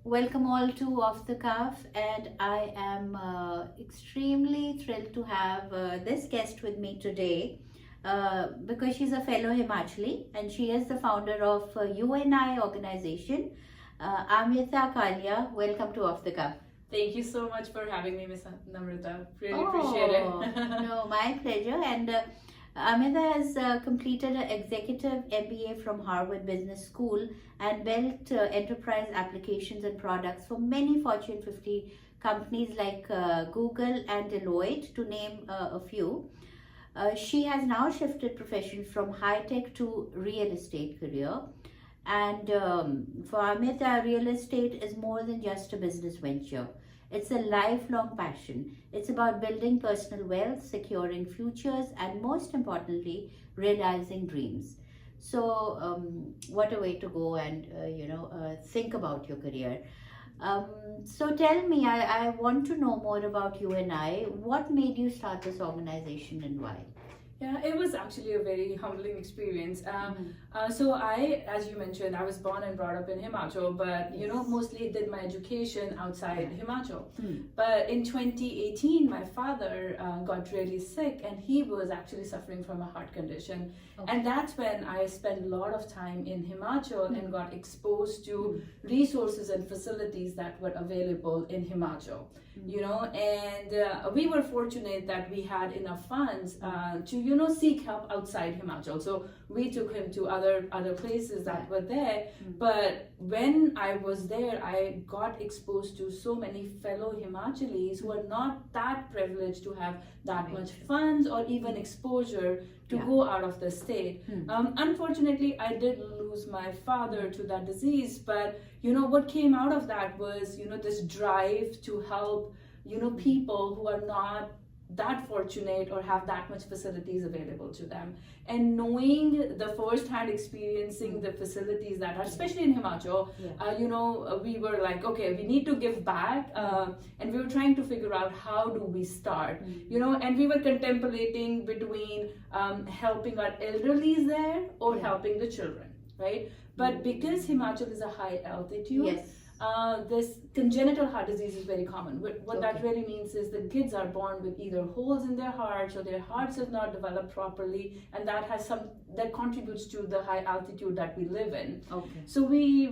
Welcome all to Off the Cuff, and I am extremely thrilled to have this guest with me today because she's a fellow Himachali and she is the founder of UNI organization. Amiyata Kalia, welcome to Off the Cuff. Thank you so much for having me, Miss Namrita. Really Oh, appreciate it. no, my pleasure. And Amita has completed an executive MBA from Harvard Business School and built enterprise applications and products for many Fortune 50 companies like Google and Deloitte, to name a few. She has now shifted profession from high tech to real estate career. And for Amita, real estate is more than just a business venture. It's a lifelong passion. It's about building personal wealth, securing futures, and most importantly, realizing dreams. So, what a way to go and think about your career. So, tell me, I want to know more about you and I. What made you start this organization and why? Yeah, it was actually a very humbling experience. So I, as you mentioned, I was born and brought up in Himachal, but mostly did my education outside Himachal. But in 2018, my father got really sick, and he was actually suffering from a heart condition. Okay. And that's when I spent a lot of time in Himachal and got exposed to resources and facilities that were available in Himachal. And we were fortunate that we had enough funds to seek help outside Himachal. So we took him to other places that were there. But when I was there, I got exposed to so many fellow Himachalis who are not that privileged to have that much funds or even exposure to go out of the state. Unfortunately, I did lose my father to that disease, but what came out of that was this drive to help people who are not that fortunate or have that much facilities available to them, and knowing the first-hand experiencing the facilities that are, especially in Himachal, we were like, okay, we need to give back, and we were trying to figure out how do we start, and we were contemplating between helping our elderlies there or helping the children, right? But because Himachal is a high altitude, this congenital heart disease is very common. What that really means is the kids are born with either holes in their hearts or their hearts have not developed properly, and that contributes to the high altitude that we live in. Okay. So we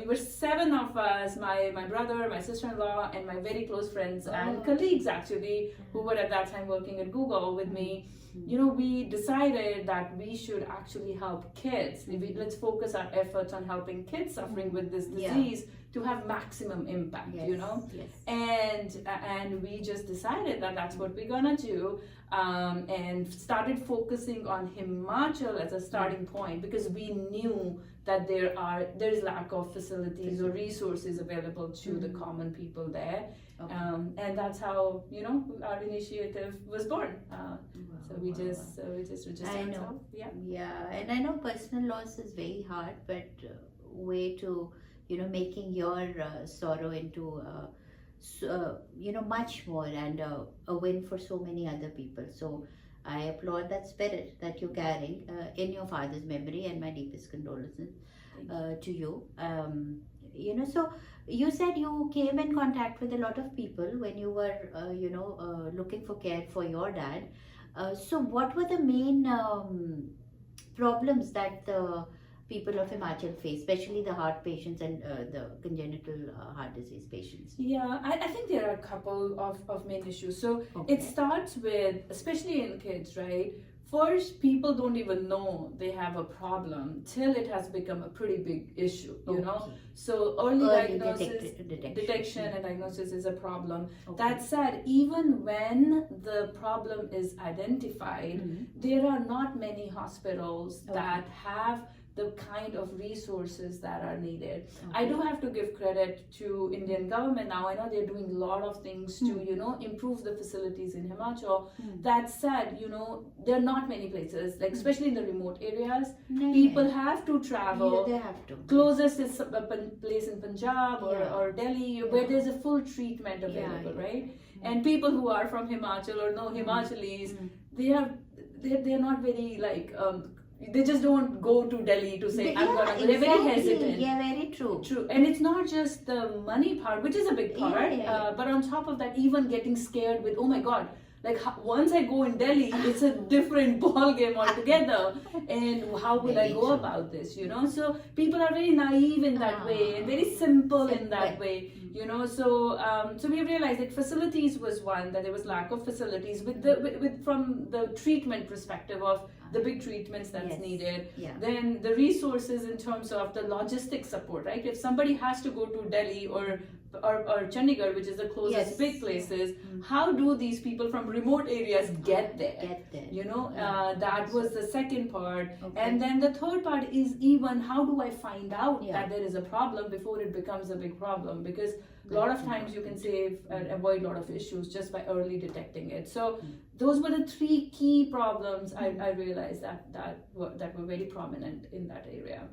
were 7 of us, my brother, my sister-in-law, and my very close friends and colleagues actually, who were at that time working at Google with me. We decided that we should actually help kids. Let's focus our efforts on helping kids suffering with this disease to have maximum impact, and we just decided that that's what we're gonna do, and started focusing on Himachal as a starting point, because we knew that there's lack of facilities or resources available to the common people there. And that's how our initiative was born. So we just registered ourselves. And I know personal loss is very hard, but way to making your sorrow into much more, and a win for so many other people. So I applaud that spirit that you're carrying in your father's memory, and my deepest condolences to you. So you said you came in contact with a lot of people when you were looking for care for your dad. So what were the main problems that the people of Himachal face, especially the heart patients and the congenital heart disease patients? Yeah, I think there are a couple of main issues. So it starts with, especially in kids, right? First, people don't even know they have a problem till it has become a pretty big issue, So early diagnosis, detection and diagnosis is a problem. That said, even when the problem is identified, there are not many hospitals that have the kind of resources that are needed. I do have to give credit to Indian government now. I know they're doing a lot of things to, improve the facilities in Himachal. That said, there are not many places, like especially in the remote areas, people have to travel. They have to. Closest is a place in Punjab or Delhi where there's a full treatment available, right? And people who are from Himachal or know Himachalis, they're not very they just don't go to Delhi to say, I'm gonna, they're very hesitant. Yeah, very true. True. And it's not just the money part, which is a big part, but on top of that, even getting scared with, oh my God, like once I go in Delhi, it's a different ball game altogether. And how will I go about this, you know? So people are very naive in that way and very simple in that way, you know? So so we realized that facilities was one, that there was lack of facilities with from the treatment perspective of the big treatments that's needed. Then the resources in terms of the logistic support, right? If somebody has to go to Delhi or Chandigarh, which is the closest big places, how do these people from remote areas get there? You know, that was the second part. And then the third part is even how do I find out that there is a problem before it becomes a big problem? Because a lot of times you can save and avoid a lot of issues just by early detecting it. So those were the three key problems I realized that were very prominent in that area.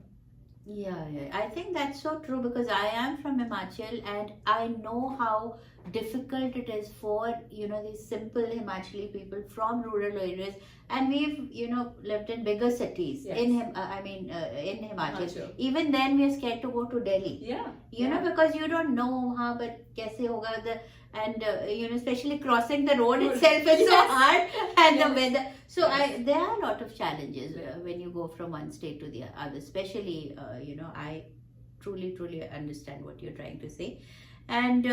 Yeah, I think that's so true, because I am from Himachal and I know how difficult it is for, you know, these simple Himachali people from rural areas, and we've, you know, lived in bigger cities in Himachal. Even then we're scared to go to Delhi. You know, because you don't know how, but kaise hoga and you know, especially crossing the road itself is so hard, and the weather. So there are a lot of challenges when you go from one state to the other, especially you know, I truly understand what you're trying to say. And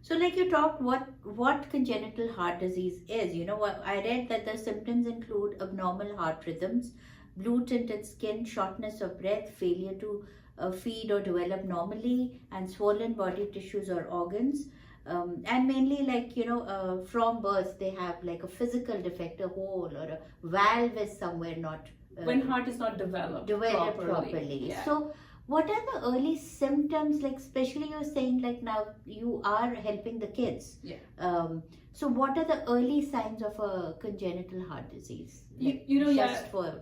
so like you talked what congenital heart disease is. You know, I read that the symptoms include abnormal heart rhythms, blue tinted skin, shortness of breath, failure to feed or develop normally, and swollen body tissues or organs. And mainly, like, you know, from birth they have like a physical defect, a hole or a valve is somewhere not when heart is not developed properly. So what are the early symptoms, like especially you're saying like now you are helping the kids, so what are the early signs of a congenital heart disease? Like, you know, just for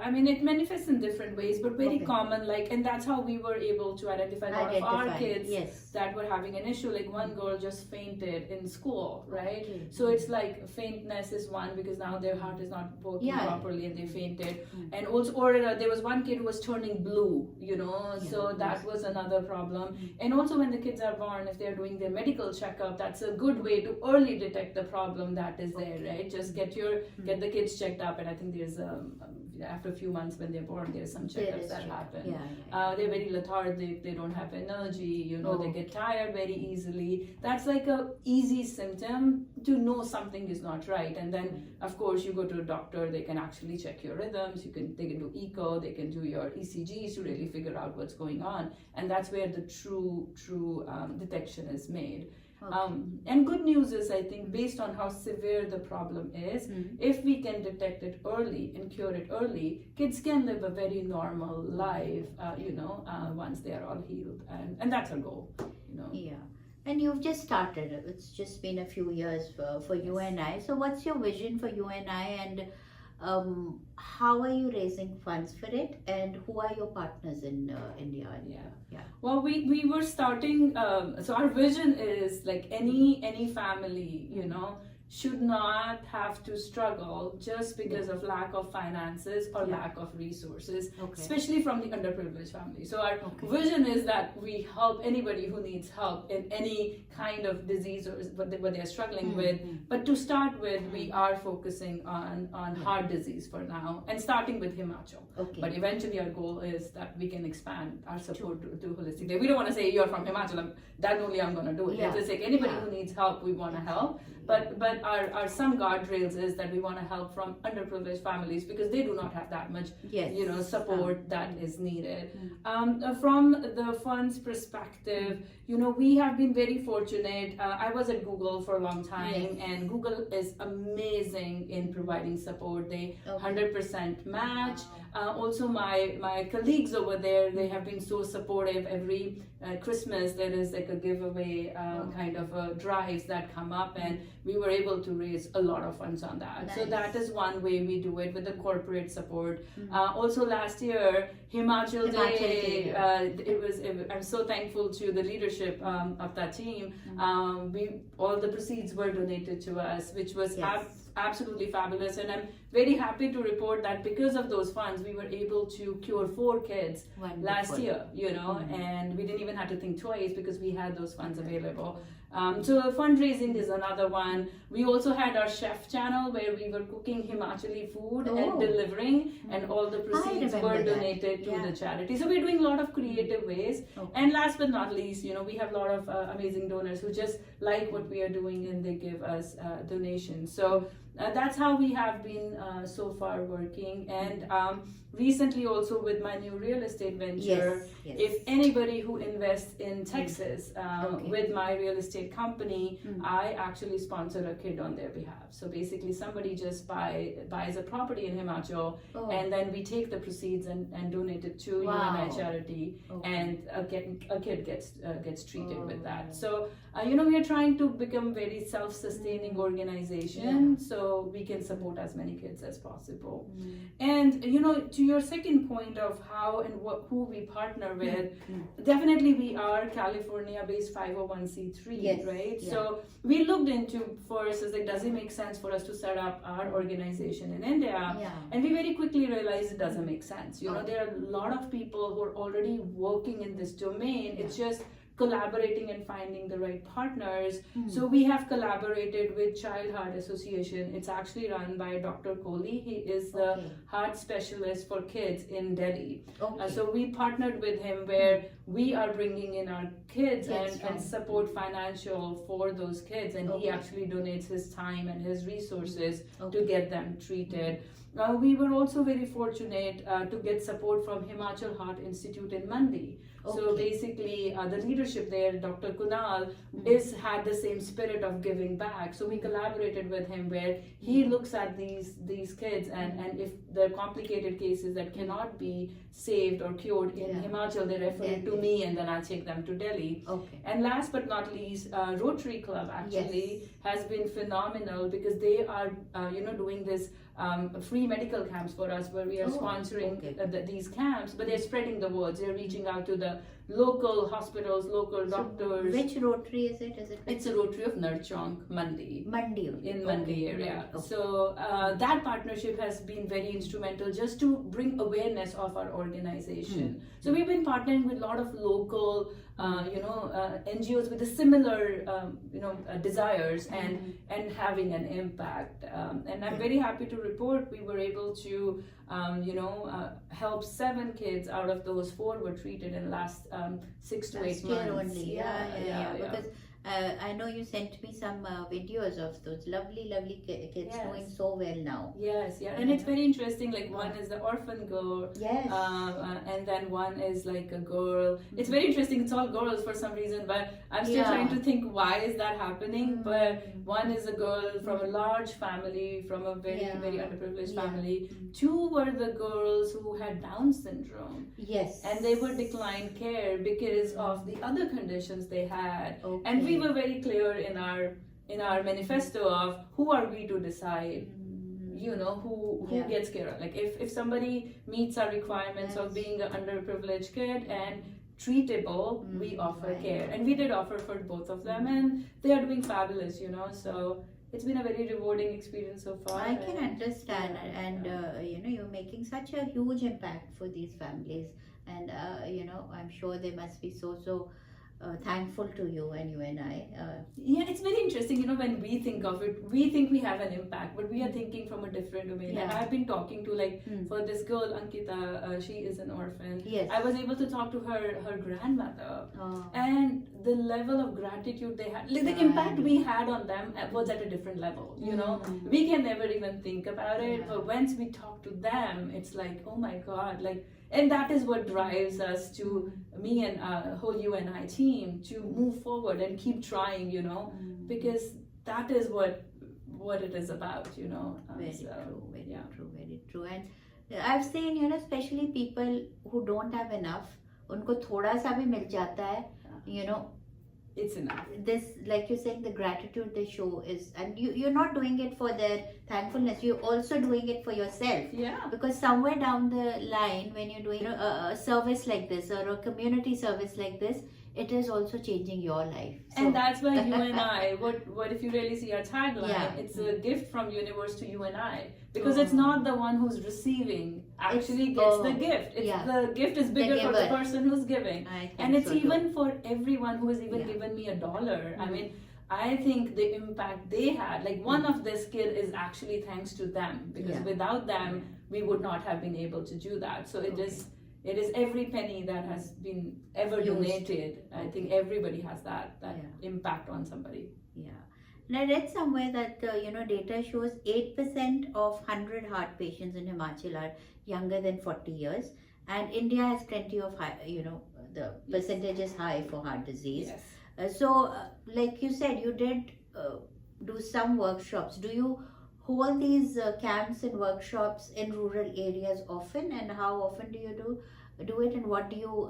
I mean, it manifests in different ways, but very common, like, and that's how we were able to identify a lot of our kids that were having an issue. Like one girl just fainted in school, right? So it's like faintness is one, because now their heart is not working properly and they fainted. And also, or there was one kid who was turning blue, you know, so that was another problem. And also when the kids are born, if they're doing their medical checkup, that's a good way to early detect the problem that is there, right? Just get the kids checked up, and I think there's after a few months when they're born, there's some checkups that happen. They're very lethargic, they don't have energy, you know, they get tired very easily. That's like a easy symptom to know something is not right. And then of course you go to a doctor, they can actually check your rhythms, they can do echo, they can do your ECGs to really figure out what's going on, and that's where the true detection is made. And good news is, I think, based on how severe the problem is, if we can detect it early and cure it early, kids can live a very normal life, you know, once they are all healed. And that's our goal, you know. And you've just started, it's just been a few years for UNI. So what's your vision for UNI, and how are you raising funds for it, and who are your partners in India? Well, we were starting, so our vision is like any family, you know, should not have to struggle just because of lack of finances or lack of resources, especially from the underprivileged family. So our vision is that we help anybody who needs help in any kind of disease or what they're struggling with. But to start with, we are focusing on heart disease for now, and starting with Himachal. But eventually our goal is that we can expand our support to holistic care. We don't want to say you're from Himachal, that only I'm going to do it. It's just like anybody who needs help, we want to help. But our some guardrails is that we want to help from underprivileged families, because they do not have that much you know, support that is needed. From the funds perspective, you know, we have been very fortunate. I was at Google for a long time, and Google is amazing in providing support. They 100% match. Also my colleagues over there, they have been so supportive. Every Christmas there is like a giveaway kind of drives that come up, and we were able to raise a lot of funds on that. So that is one way we do it, with the corporate support. Also last year, Himachal Day, I'm so thankful to the leadership of that team. All the proceeds were donated to us, which was absolutely fabulous, and I'm very happy to report that because of those funds we were able to cure 4 kids last year, and we didn't even have to think twice because we had those funds available. So fundraising is another one. We also had our chef channel where we were cooking Himachali food and delivering, and all the proceeds were donated to the charity. So we're doing a lot of creative ways. And last but not least, we have a lot of amazing donors who just like what we are doing and they give us donations. So that's how we have been so far working. And recently also with my new real estate venture, if anybody who invests in Texas with my real estate company, I actually sponsor a kid on their behalf. So basically somebody just buys a property in Himachal, and then we take the proceeds and donate it to UNI Charity, and a kid gets treated with that. So we are trying to become very self-sustaining organization, so we can support as many kids as possible. And to your second point of how and who we partner with, definitely we are California-based 501c3, right? So we looked into first, does it make sense for us to set up our organization in India? And we very quickly realized it doesn't make sense. There are a lot of people who are already working in this domain. It's just collaborating and finding the right partners. So we have collaborated with Child Heart Association. It's actually run by Dr. Kohli. He is the heart specialist for kids in Delhi. So we partnered with him where we are bringing in our kids and support financial for those kids, and he actually donates his time and his resources to get them treated. We were also very fortunate to get support from Himachal Heart Institute in Mandi. So basically the leadership there, Dr. Kunal, had the same spirit of giving back. So we collaborated with him where he looks at these kids, and if there are complicated cases that cannot be saved or cured in Himachal, they refer it to me, and then I take them to Delhi. And last but not least, Rotary Club actually has been phenomenal because they are doing this free medical camps for us, where we are sponsoring these camps, but they're spreading the word. They're reaching out to the local hospitals, local doctors. Which Rotary is it? It's a Rotary of Nurchong, Mandi. In Mandi area. So that partnership has been very instrumental just to bring awareness of our organization. So we've been partnering with a lot of local NGOs with a similar desires and having an impact. And I'm very happy to report we were able to help 7 kids out of those 4 were treated in the last 6 to 8 months. Only. Because I know you sent me some videos of those lovely kids doing so well now. And it's very interesting. Like one is the orphan girl, and then one is like a girl. It's very interesting. It's all girls for some reason, but I'm still trying to think why is that happening. But one is a girl from a large family, from a very underprivileged family. 2 were the girls who had Down syndrome. And they were declined care because of the other conditions they had. And we were very clear in our manifesto of who are we to decide who gets care. Like if somebody meets our requirements of being an underprivileged kid and treatable, we offer care, and we did offer for both of them, and they are doing fabulous. So it's been a very rewarding experience so far. I can understand, and you're making such a huge impact for these families, and I'm sure they must be so thankful to you and UNI. It's very interesting, when we think of it, we think we have an impact, but we are thinking from a different domain. And I've been talking to for this girl, Ankita, she is an orphan. I was able to talk to her grandmother, and the level of gratitude they had, the impact we had on them was at a different level. We can never even think about it, but once we talk to them, it's like, oh my God, and that is what drives us to me and whole UNI team to move forward and keep trying, because that is what it is about, Very true. And I've seen, especially people who don't have enough, unko thoda sa bhi mil jata hai, it's enough. This, like you're saying, the gratitude they show is, and you're not doing it for their thankfulness, you're also doing it for yourself. Because somewhere down the line, when you're doing a service like this or a community service like this, it is also changing your life. So, And that's why you and I, what if you really see our tagline, Yeah. it's a gift from universe to you and I. Because it's Oh. not the one who's receiving actually It's- gets oh, the gift. It's yeah. the gift is bigger for the giver. person who's giving. I think And it's so too. even for everyone who has even Yeah. given me $1. I Mhm. mean, I think the impact they had, like one of this kid is actually thanks to them, because Yeah. without them, we would not have been able to do that. So it Okay. is. It is every penny that has been ever Used. donated. I think everybody has that Yeah. impact on somebody. Yeah. And I read somewhere that, data shows 8% of 100 heart patients in Himachal are younger than 40 years. And India has plenty of, the percentage is high for heart disease. Yes. Like you said, you did do some workshops. Do you hold these camps and workshops in rural areas often? And how often do you do it? And what do you,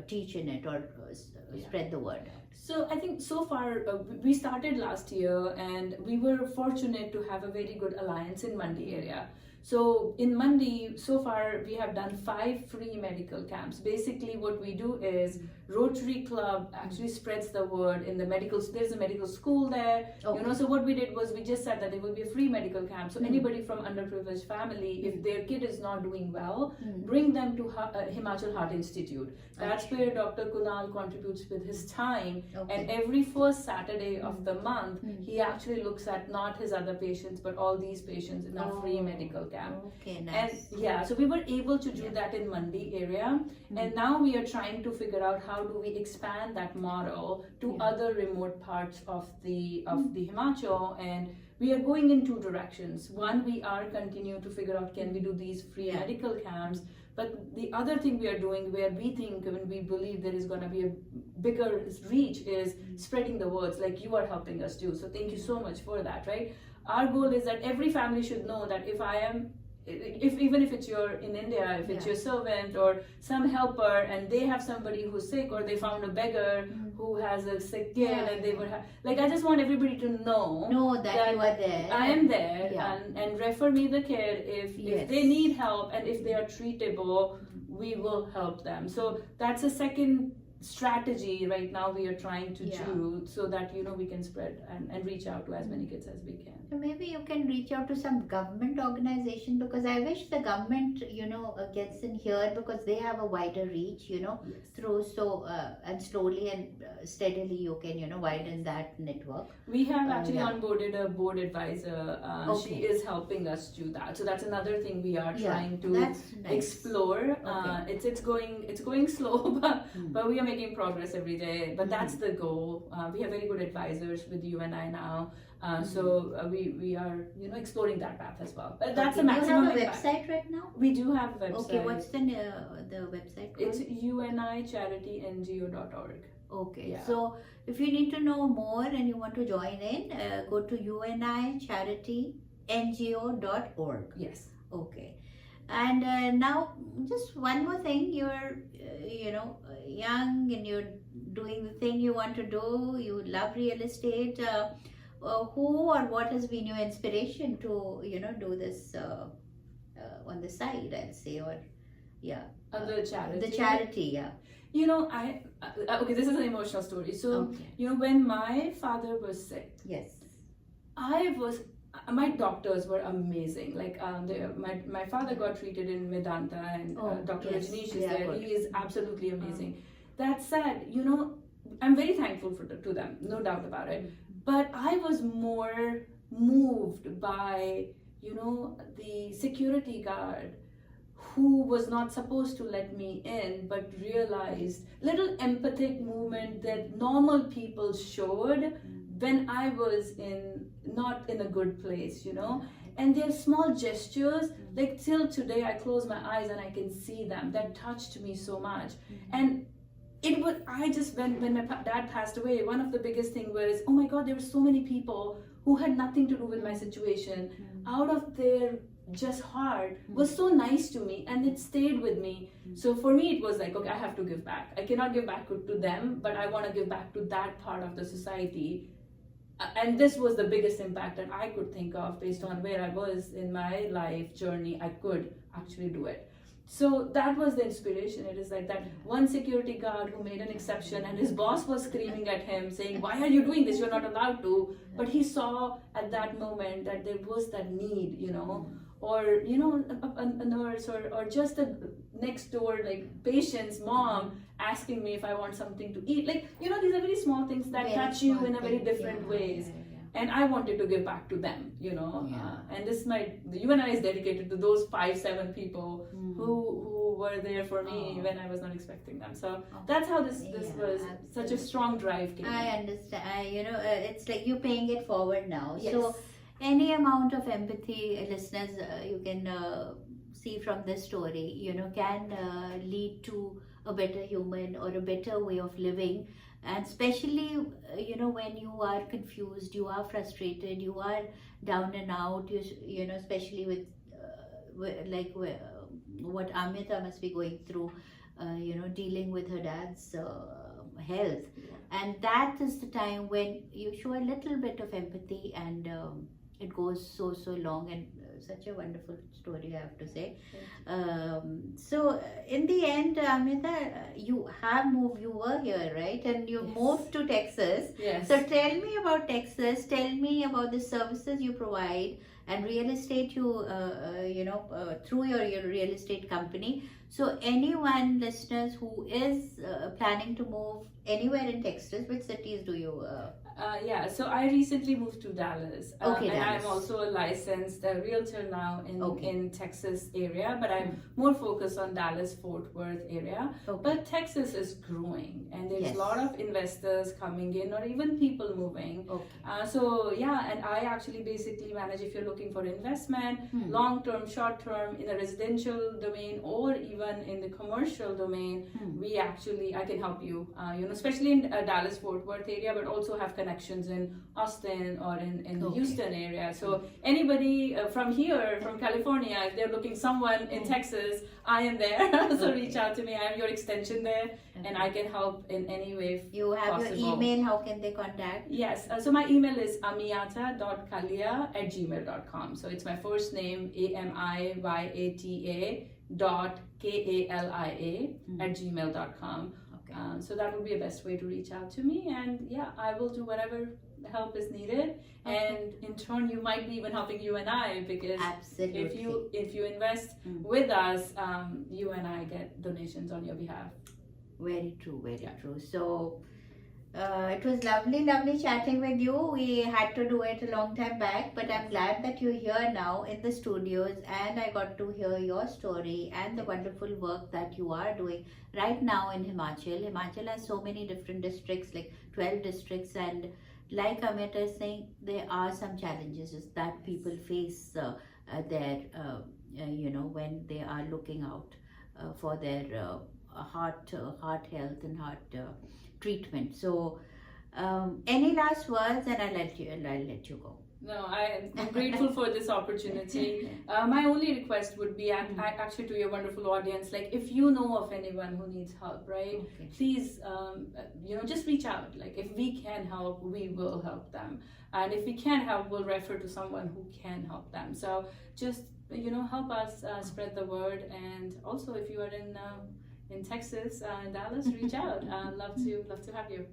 teach in it or spread the word? So I think so far we started last year, and we were fortunate to have a very good alliance in Mandi area. So in Mandi, so far we have done 5 free medical camps. Basically what we do is Rotary Club actually spreads the word in the there's a medical school there. Okay. So what we did was we just said that there will be a free medical camp. So Mm. anybody from underprivileged family, if their kid is not doing well, Mm. bring them to Himachal Heart Institute. That's Okay. where Dr. Kunal contributes with his time. Okay. And every first Saturday of the month, Mm. he actually looks at not his other patients, but all these patients in a free medical camp. Okay, nice. And yeah, so we were able to do Yeah. that in Mandi area. And now we are trying to figure out how do we expand that model to Yeah. other remote parts of the Himachal. And we are going in 2 directions. One, we are continuing to figure out, can we do these free Yeah. medical camps? But the other thing we are doing, where we think and we believe there is going to be a bigger reach, is spreading the words, like you are helping us do. So thank you so much for that, right? Our goal is that every family should know that even if it's in India, if it's Yeah. your servant or some helper, and they have somebody who's sick, or they found a beggar who has a sick kid, Yeah. and they would have, like, I just want everybody to know that you are there. I am there, Yeah. and refer me the kid if Yes. they need help, and if they are treatable, we will help them. So that's a second strategy right now we are trying to Yeah. do, so that we can spread and reach out to as many kids as we can. So maybe you can reach out to some government organization, because I wish the government, gets in here, because they have a wider reach, Yes. through and slowly and steadily you can, widen that network. We have actually Yeah. onboarded a board advisor. She Okay. is helping us do that. So that's another thing we are Yeah, trying to that's nice. explore. Okay. It's going slow, Mm. but we are making progress every day. But that's the goal. We have very good advisors with UNI now. So we are exploring that path as well. But that's Okay. the maximum Do you have a impact. website right now? We do have a website. Okay, what's the website called? It's UNICharityNGO.org. Okay, Yeah. so if you need to know more and you want to join in, go to UNICharityNGO.org. Yes. Okay, and now just one more thing. You're, young and you're doing the thing you want to do. You love real estate. Who or what has been your inspiration to, do this on the side, I'll say, or yeah. The charity. The charity, yeah. Okay, this is an emotional story. So, Okay. when my father was sick, Yes. my doctors were amazing. Like, my father got treated in Vedanta, and Dr. Yes, Rajneesh is they are there. good. He is absolutely amazing. That said, I'm very thankful to them, no doubt about it. But I was more moved by, the security guard who was not supposed to let me in, but realized little empathic movement that normal people showed when I was not in a good place, and their small gestures, like till today I close my eyes and I can see them. That touched me so much. And when my dad passed away, one of the biggest thing was, oh my God, there were so many people who had nothing to do with my situation, out of their just heart, was so nice to me, and it stayed with me. So for me, it was like, okay, I have to give back. I cannot give back to them, but I want to give back to that part of the society. And this was the biggest impact that I could think of based on where I was in my life journey. I could actually do it. So that was the inspiration. It is like that one security guard who made an exception, and his boss was screaming at him saying, why are you doing this? You're not allowed to. But he saw at that moment that there was that need, or a nurse, or just a next door like patient's mom asking me if I want something to eat. Like, these are very small things that touch you in a very different ways. And I wanted to give back to them, and the UNI is dedicated to those 5-7 people who were there for me when I was not expecting them. So that's how this was such a strong drive came. I understand. It's like you're paying it forward now. Yes. So any amount of empathy, listeners, you can see from this story, can lead to a better human or a better way of living. And especially, when you are confused, you are frustrated, you are down and out, especially with what Amiyata must be going through, dealing with her dad's health. And that is the time when you show a little bit of empathy, and it goes so long, and such a wonderful story, I have to say. So in the end, Amita, you were here, right? And you moved to Texas. Yes. So tell me about Texas. Tell me about the services you provide and real estate through your real estate company. So anyone, listeners, who is planning to move anywhere in Texas, which cities do you? So I recently moved to Dallas. Okay, and Dallas. I'm also a licensed realtor now in Texas area, but I'm more focused on Dallas-Fort Worth area. Okay. But Texas is growing, and there's a lot of investors coming in, or even people moving. Okay. And I actually basically manage, if you're looking for investment, long-term, short-term, in a residential domain, or even in the commercial domain, I can help you, especially in Dallas-Fort Worth area, but also have connections in Austin or in the Houston area. So anybody from here, from California, if they're looking someone in Texas, I am there. So reach out to me. I'm your extension there, and I can help in any way You have possible. your email. How can they contact? Yes. So my email is amiyata.kalia@gmail.com. So it's my first name, amiyata.kalia@gmail.com. So that would be the best way to reach out to me, and I will do whatever help is needed. And in turn, you might be even helping you and I, because Absolutely. if you invest with us, you and I get donations on your behalf. Very true, very true. So it was lovely chatting with you. We had to do it a long time back, but I'm glad that you're here now in the studios, and I got to hear your story and the wonderful work that you are doing right now in Himachal. Himachal has so many different districts, like 12 districts, and like Amita is saying, there are some challenges that people face there, when they are looking out for their heart health and heart treatment. So any last words, and I'll let you go. No, I'm grateful for this opportunity. My only request would be actually to your wonderful audience, like if you know of anyone who needs help, right? Okay. Please, just reach out. Like if we can help, we will help them. And if we can't help, we'll refer to someone who can help them. So just, help us spread the word. And also if you are in Texas, in Dallas, reach out. Love to have you.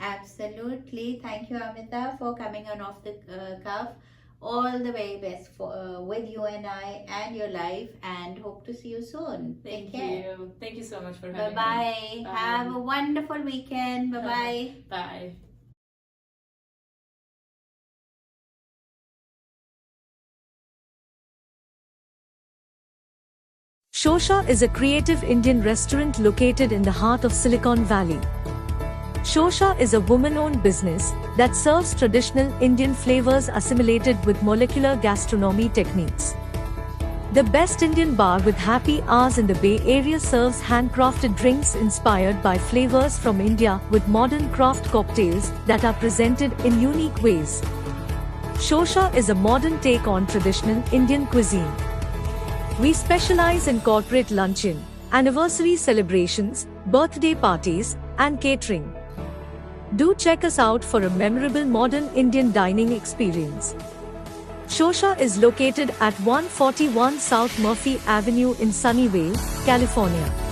Absolutely. Thank you, Amita, for coming on Off the Cuff. All the very best with you and I and your life, and hope to see you soon. Take care. You. Thank you so much for having me. Bye-bye. Have a wonderful weekend. Bye-bye. Bye. Shosha is a creative Indian restaurant located in the heart of Silicon Valley. Shosha is a woman-owned business that serves traditional Indian flavors assimilated with molecular gastronomy techniques. The best Indian bar with happy hours in the Bay Area serves handcrafted drinks inspired by flavors from India with modern craft cocktails that are presented in unique ways. Shosha is a modern take on traditional Indian cuisine. We specialize in corporate luncheon, anniversary celebrations, birthday parties, and catering. Do check us out for a memorable modern Indian dining experience. Shosha is located at 141 South Murphy Avenue in Sunnyvale, California.